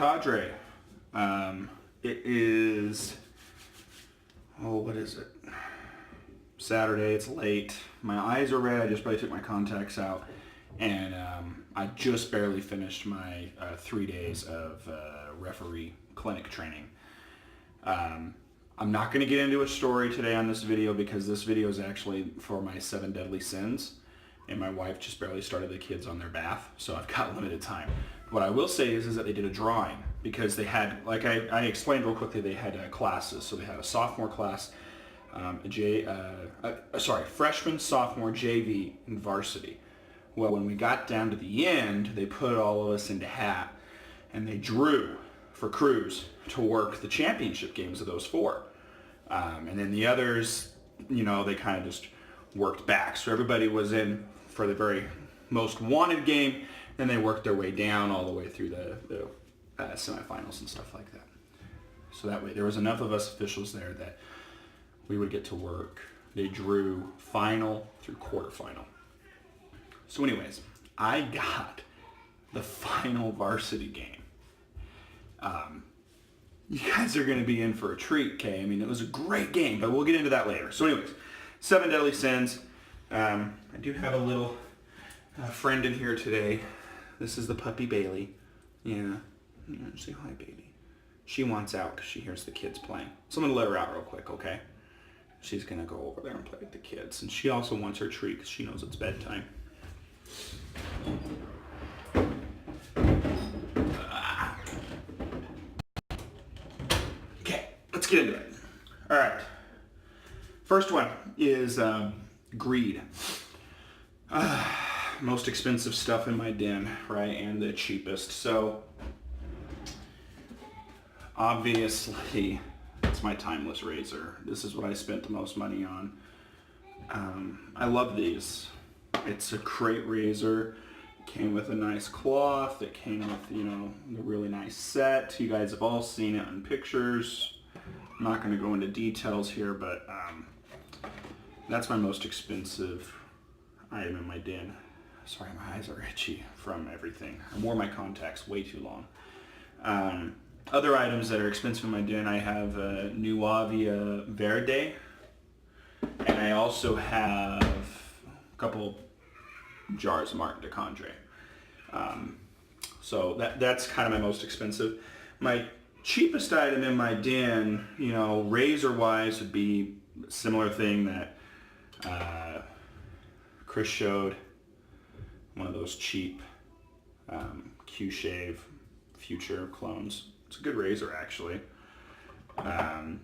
cadre. It is, what is it? Saturday, it's late. My eyes are red, I just probably took my contacts out. And I just barely finished my 3 days of referee clinic training. I'm not going to get into a story today on this video because this video is actually for my 7 deadly sins. And my wife just barely started the kids on their bath, so I've got limited time. What I will say is that they did a drawing because they had, like I explained real quickly, they had classes. So they had a sophomore class, freshman, sophomore, JV, and varsity. Well, when we got down to the end, they put all of us into hat, and they drew for crews to work the championship games of those 4. And then the others, they kind of just worked back. So everybody was in for the very most wanted game, and they worked their way down all the way through the semifinals and stuff like that. So that way there was enough of us officials there that we would get to work. They drew final through quarterfinal. So anyways, I got the final varsity game. You guys are going to be in for a treat, okay? I mean, it was a great game, but we'll get into that later. So anyways, 7 deadly sins. I do have a little friend in here today. This is the puppy Bailey. Yeah. Say hi, baby. She wants out because she hears the kids playing. So I'm going to let her out real quick, okay? She's going to go over there and play with the kids. And she also wants her treat because she knows it's bedtime. Okay, let's get into it. All right. First one is greed. Most expensive stuff in my den, right? And the cheapest. So obviously it's my timeless razor. This is what I spent the most money on. I love these. It's a crate razor. It came with a nice cloth. It came with, the really nice set. You guys have all seen it in pictures. I'm not going to go into details here, but that's my most expensive item in my den. Sorry, my eyes are itchy from everything. I wore my contacts way too long. Other items that are expensive in my den, I have Nuavia Verde, and I also have a couple jars of Martin de Condre. So that's kind of my most expensive. My cheapest item in my den, razor-wise, would be a similar thing that Chris showed. One of those cheap Q-Shave Future clones. It's a good razor, actually. And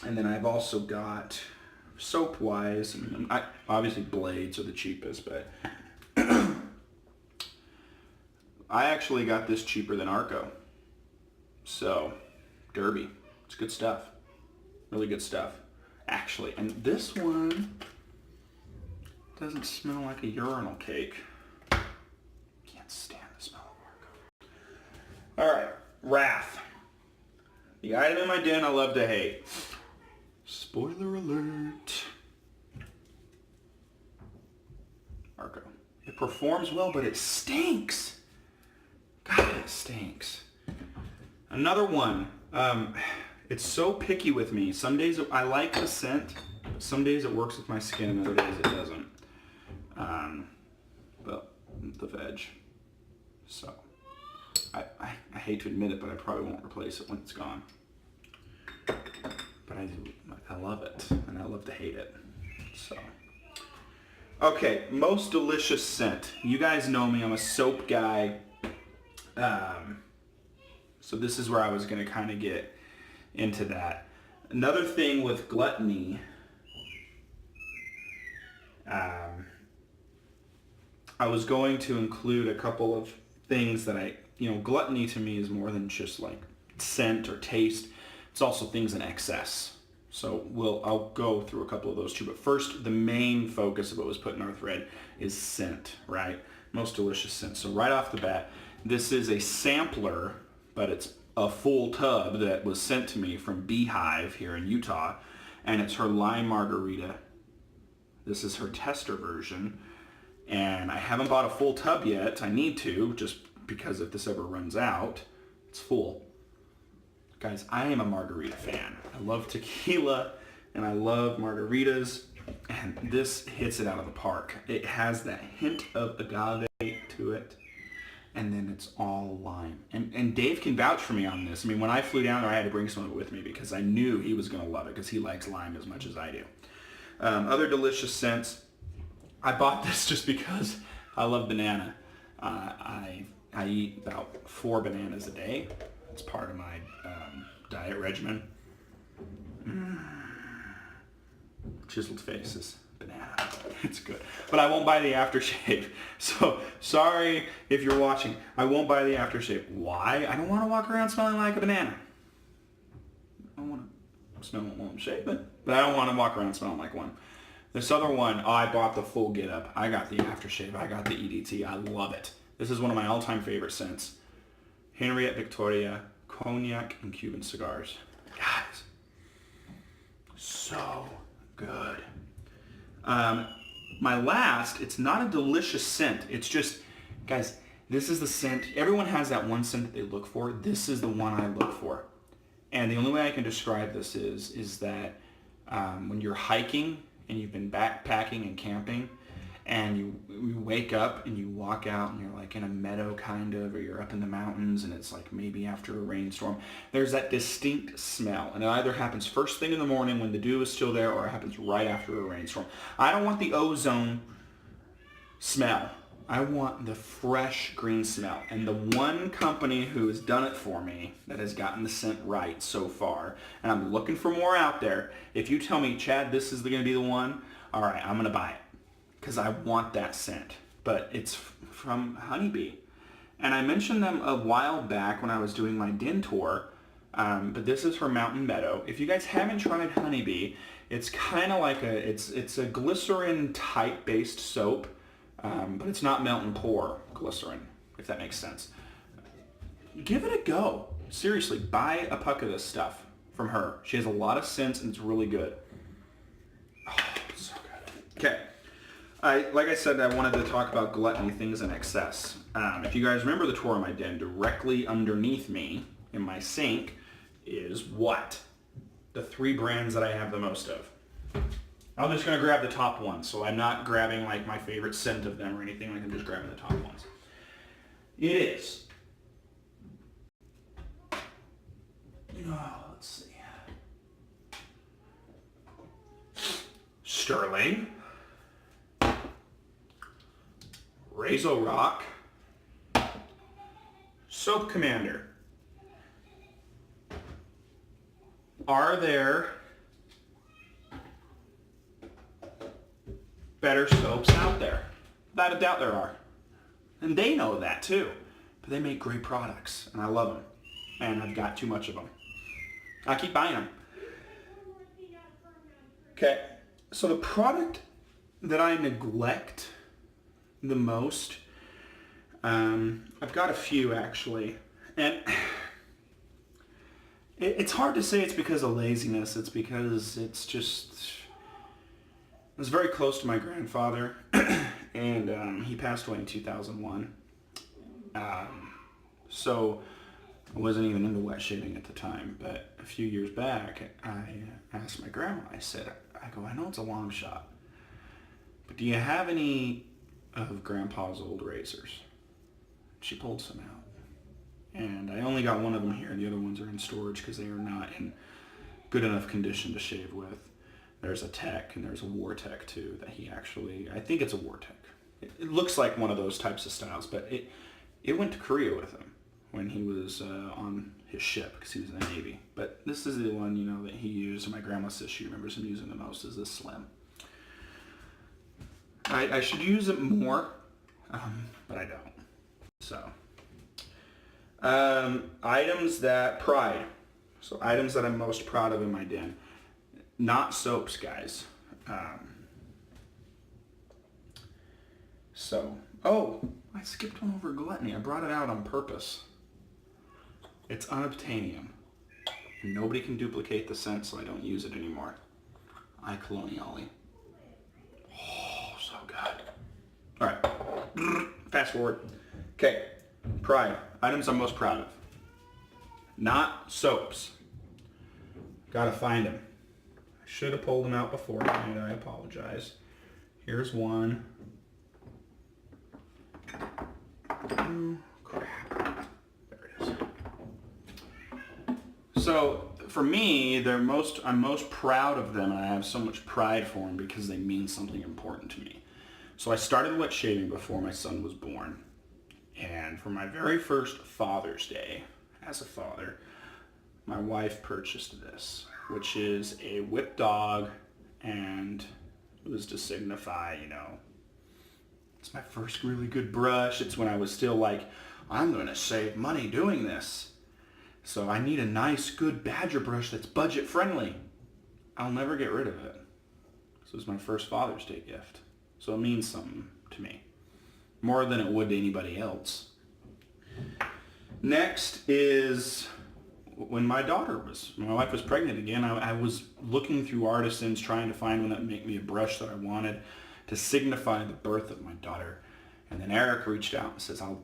then I've also got soap-wise, obviously blades are the cheapest, but I actually got this cheaper than Arco. So, Derby. It's good stuff. Really good stuff, actually. And this one doesn't smell like a urinal cake. Can't stand the smell of Arco. All right, Wrath. The item in my den I love to hate. Spoiler alert. Arco. It performs well, but it stinks. God, it stinks. Another one. It's so picky with me. Some days I like the scent. Some days it works with my skin, and other days it doesn't. But the veg. So I hate to admit it, but I probably won't replace it when it's gone. But I love it, and I love to hate it. So, okay, most delicious scent. You guys know me, I'm a soap guy. So this is where I was going to kind of get into that. Another thing with gluttony, I was going to include a couple of things that gluttony to me is more than just like scent or taste. It's also things in excess. So I'll go through a couple of those too. But first, the main focus of what was put in our thread is scent, right? Most delicious scent. So right off the bat, this is a sampler, but it's a full tub that was sent to me from Beehive here in Utah. And it's her lime margarita. This is her tester version. And I haven't bought a full tub yet. I need to, just because if this ever runs out, It's full. Guys, I am a margarita fan. I love tequila and I love margaritas, and this hits it out of the park. It has that hint of agave to it, and then it's all lime. And Dave can vouch for me on this. I mean, when I flew down there, I had to bring some of it with me because I knew he was going to love it because he likes lime as much as I do. Other delicious scents. I bought this just because I love banana. I eat about 4 bananas a day. It's part of my diet regimen. Chiseled faces, banana. It's good. But I won't buy the aftershave. So, sorry if you're watching. I won't buy the aftershave. Why? I don't want to walk around smelling like a banana. I want to smell while I'm shaving, but I don't want to walk around smelling like one. This other one, I bought the full get up. I got the aftershave. I got the EDT. I love it. This is one of my all-time favorite scents. Henriette Victoria, cognac and Cuban cigars. Guys, so good. My last, it's not a delicious scent. It's just, guys, this is the scent. Everyone has that one scent that they look for. This is the one I look for. And the only way I can describe this is that when you're hiking and you've been backpacking and camping, and you wake up and you walk out and you're like in a meadow kind of, or you're up in the mountains and it's like maybe after a rainstorm, there's that distinct smell. And it either happens first thing in the morning when the dew is still there, or it happens right after a rainstorm. I don't want the ozone smell. I want the fresh green smell. And the one company who has done it for me that has gotten the scent right so far, and I'm looking for more out there, if you tell me, Chad, this is going to be the one, all right, I'm going to buy it. Because I want that scent. But it's from Honeybee. And I mentioned them a while back when I was doing my den tour. But this is from Mountain Meadow. If you guys haven't tried Honeybee, it's kind of like it's a glycerin type based soap. But it's not melt and pour glycerin, if that makes sense. Give it a go. Seriously, buy a puck of this stuff from her. She has a lot of scents and it's really good. Oh, it's so good. Okay. Like I said, I wanted to talk about gluttony, things in excess. If you guys remember the tour of my den, directly underneath me in my sink is what? The 3 brands that I have the most of. I'm just going to grab the top ones, so I'm not grabbing like my favorite scent of them or anything, like I'm just grabbing the top ones. It is. Let's see. Sterling. Razor Rock, Soap Commander. Are there better soaps out there? Without a doubt there are. And they know that too. But they make great products, and I love them. And I've got too much of them. I keep buying them. Okay, so the product that I neglect the most, I've got a few actually, and it's hard to say it's because of laziness. It's because it was very close to my grandfather, and he passed away in 2001. So I wasn't even into wet shaving at the time, but a few years back, I asked my grandma, I know it's a long shot, but do you have any of Grandpa's old razors? She pulled some out. And I only got one of them here. The other ones are in storage because they are not in good enough condition to shave with. There's a Tech and there's a War Tech too that he actually, I think it's a War Tech. It looks like one of those types of styles, but it went to Korea with him when he was on his ship because he was in the Navy. But this is the one, that he used, and my grandma says she remembers him using the most, is this Slim. I should use it more, but I don't. So, items that I'm most proud of in my den. Not soaps, guys. I skipped one over gluttony. I brought it out on purpose. It's unobtainium. And nobody can duplicate the scent, so I don't use it anymore. Coloniale. All right, fast forward. Okay, pride, items I'm most proud of. not soaps. Gotta find them. I should have pulled them out beforehand. I apologize. Here's one. Oh, crap. There it is. So for me, I'm most proud of them, and I have so much pride for them because they mean something important to me. So I started wet shaving before my son was born. And for my very first Father's Day, as a father, my wife purchased this, which is a whip dog, and it was to signify, it's my first really good brush. It's when I was still like, I'm going to save money doing this. So I need a nice, good Badger brush that's budget friendly. I'll never get rid of it. This was my first Father's Day gift. So it means something to me. More than it would to anybody else. Next is when my wife was pregnant again, I was looking through artisans trying to find one that would make me a brush that I wanted to signify the birth of my daughter. And then Eric reached out and says, do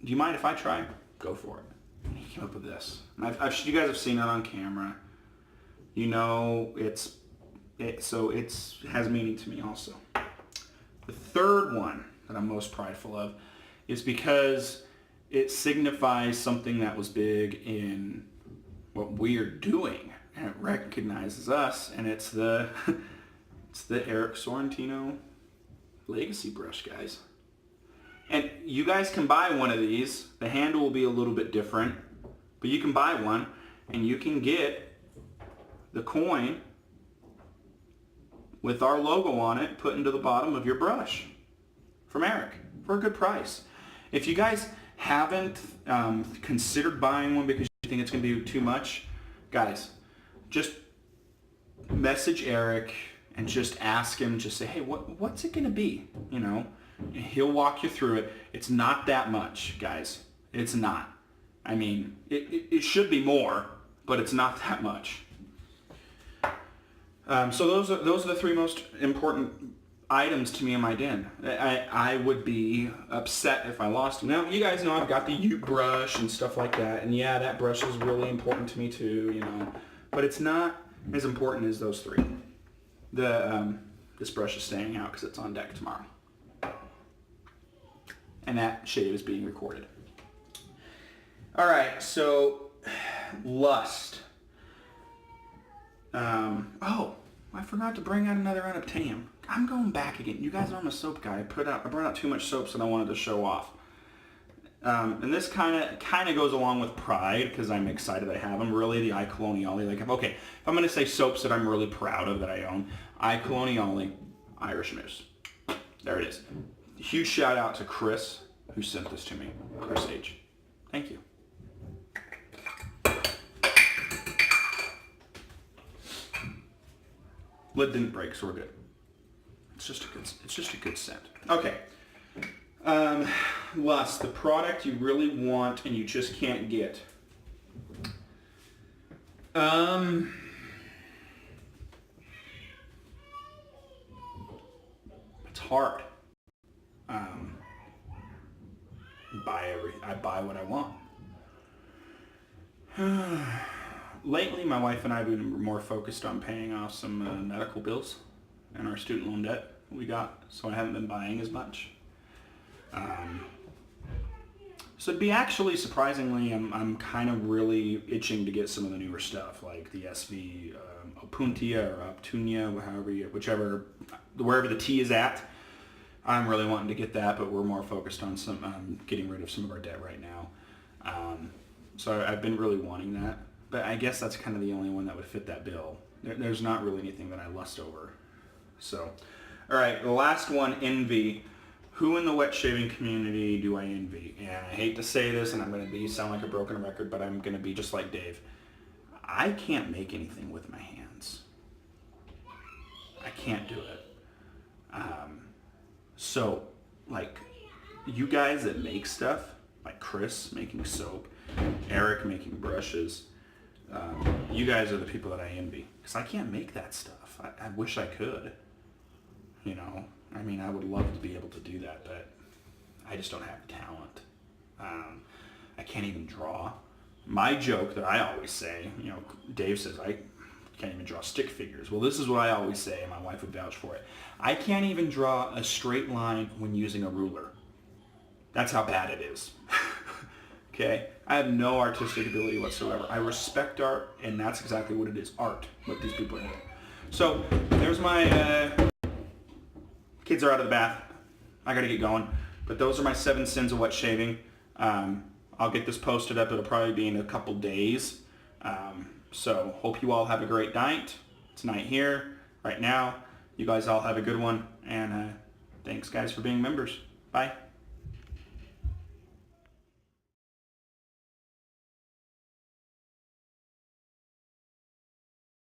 you mind if I try? Go for it. And he came up with this. And you guys have seen it on camera. It has meaning to me also. The third one that I'm most prideful of is because it signifies something that was big in what we're doing, and it recognizes us, and it's the Eric Sorrentino Legacy brush, guys. And you guys can buy one of these. The handle will be a little bit different, but you can buy one, and you can get the coin with our logo on it put into the bottom of your brush from Eric for a good price. If you guys haven't considered buying one because you think it's going to be too much, guys, just message Eric and just ask him, just say, hey, what's it going to be? He'll walk you through it. It's not that much, guys. It's not. I mean, it should be more, but it's not that much. So those are the three most important items to me in my den. I would be upset if I lost them. Now, you guys know I've got the U brush and stuff like that, and yeah, that brush is really important to me too, but it's not as important as those three. This brush is staying out because it's on deck tomorrow. And that shave is being recorded. All right, so lust. I forgot to bring out another unobtainium. I'm going back again. You guys know I'm a soap guy. I brought out too much soaps that I wanted to show off. And this kind of goes along with pride because I'm excited I have them. Really, the I Coloniale. If I'm going to say soaps that I'm really proud of that I own, I Coloniale Irish Moose. There it is. Huge shout out to Chris who sent this to me. Chris H. Thank you. Lid didn't break, so we're good. It's just a good scent. Okay. Lust, the product you really want and you just can't get. It's hard. I buy what I want. Lately, my wife and I have been more focused on paying off some medical bills and our student loan debt we got, so I haven't been buying as much. So it'd be actually, surprisingly, I'm kind of really itching to get some of the newer stuff, like the SV Opuntia or Optunia, wherever the T is at. I'm really wanting to get that, but we're more focused on getting rid of some of our debt right now. So I've been really wanting that. But I guess that's kind of the only one that would fit that bill. There's not really anything that I lust over. So, all right, the last one, envy. Who in the wet shaving community do I envy? And I hate to say this, and I'm going to sound like a broken record, but I'm going to be just like Dave. I can't make anything with my hands. I can't do it. So, you guys that make stuff, like Chris making soap, Eric making brushes, you guys are the people that I envy. Because I can't make that stuff. I wish I could. I would love to be able to do that, but I just don't have talent. I can't even draw. My joke that I always say, you know, Dave says I can't even draw stick figures. Well, this is what I always say, and my wife would vouch for it. I can't even draw a straight line when using a ruler. That's how bad it is. Okay? I have no artistic ability whatsoever. I respect art, and that's exactly what it is, art, what these people are doing. So, there's my, kids are out of the bath. I gotta get going. But those are my 7 sins of wet shaving. I'll get this posted up. It'll probably be in a couple days. So hope you all have a great night. It's night here, right now. You guys all have a good one. And thanks guys for being members. Bye.